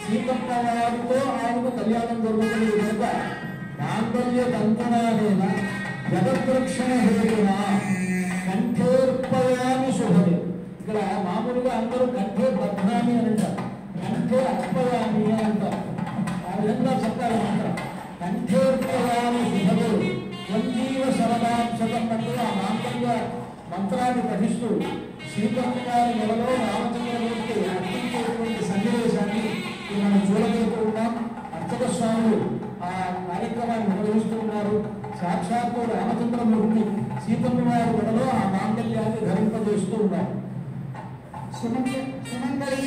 సీతమ్మ వారితో ఆమెకు కళ్యాణం జరుగుతుంది కనుక మాంగళ్య తంత్రణ జగద్రక్షణ హేతున కంఠేర్పయామి శుభది. ఇక్కడ మామూలుగా అందరూ కంఠే బధ్నామి అని అంటారు, కంఠే అర్పయామి అని అంటారు. ఆ విధంగా చెప్పాలి మంత్రం. కంఠేర్పయామి శుభది వంజీవ శరదాంశతం అంటూ ఆ మాంగళ్య మంత్రాన్ని పఠిస్తూ సీతమ్మ గారి నెలలో రామచంద్రమూర్తి అర్పించేటువంటి సన్నివేశాన్ని మనం చూడగలుగుతూ ఉన్నాం. అర్చక స్వాములు ఆ కార్యక్రమాన్ని నిర్వహిస్తూ ఉన్నారు. సాక్షాత్తు రామచంద్రమూర్తి సీతమ్మ వారి నెలలో ఆ మాంగళ్యాన్ని ధరింపజేస్తూ ఉన్నారు. సుమంగళి